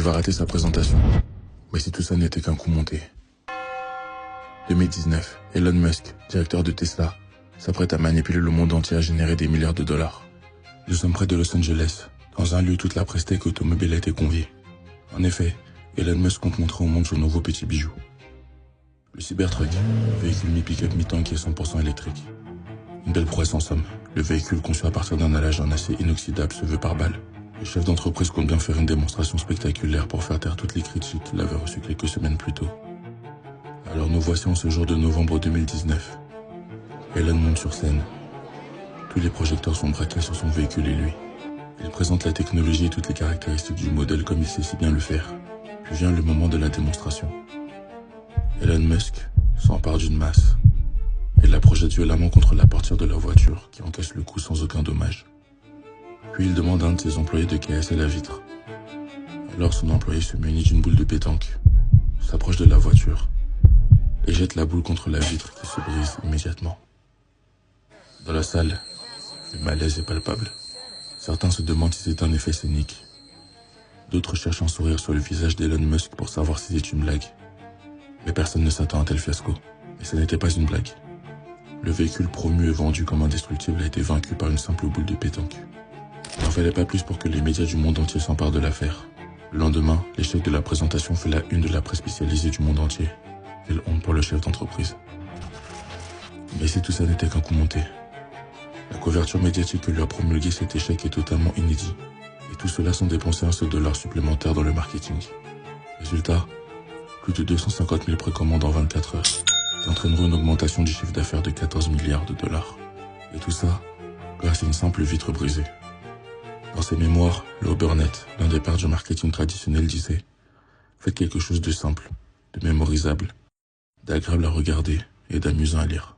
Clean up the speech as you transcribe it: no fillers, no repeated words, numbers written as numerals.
va rater sa présentation. Mais si tout ça n'était qu'un coup monté. 2019, Elon Musk, directeur de Tesla, s'apprête à manipuler le monde entier à générer des milliards de dollars. Nous sommes près de Los Angeles, dans un lieu où toute la presse tech automobile a été conviée. En effet, Elon Musk compte montrer au monde son nouveau petit bijou. Le Cybertruck, véhicule mi-pick-up mi-tank et 100% électrique. Une belle prouesse en somme. Le véhicule conçu à partir d'un allage en acier inoxydable se veut par balle. Le chef d'entreprise compte bien faire une démonstration spectaculaire pour faire taire toutes les critiques qu'il avait reçues quelques semaines plus tôt. Alors nous voici en ce jour de novembre 2019. Elon monte sur scène. Tous les projecteurs sont braqués sur son véhicule et lui. Il présente la technologie et toutes les caractéristiques du modèle comme il sait si bien le faire. Puis vient le moment de la démonstration. Elon Musk s'empare d'une masse et la projette violemment contre la portière de la voiture qui encaisse le coup sans aucun dommage. Puis il demande à un de ses employés de casser la vitre. Alors son employé se munit d'une boule de pétanque, s'approche de la voiture et jette la boule contre la vitre qui se brise immédiatement. Dans la salle, le malaise est palpable. Certains se demandent si c'est un effet scénique. D'autres cherchent un sourire sur le visage d'Elon Musk pour savoir si c'est une blague. Mais personne ne s'attend à un tel fiasco. Et ce n'était pas une blague. Le véhicule promu et vendu comme indestructible a été vaincu par une simple boule de pétanque. Il n'en fallait pas plus pour que les médias du monde entier s'emparent de l'affaire. Le lendemain, l'échec de la présentation fait la une de la presse spécialisée du monde entier. Quelle honte pour le chef d'entreprise. Mais si tout ça n'était qu'un coup monté. La couverture médiatique que lui a promulgué cet échec est totalement inédit. Et tout cela sans dépenser un seul dollar supplémentaire dans le marketing. Résultat, plus de 250 000 précommandes en 24 heures, qui entraîneront une augmentation du chiffre d'affaires de 14 milliards de dollars. Et tout ça, grâce à une simple vitre brisée. Dans ses mémoires, Leo Burnett, l'un des pères du marketing traditionnel, disait « Faites quelque chose de simple, de mémorisable, d'agréable à regarder et d'amusant à lire. »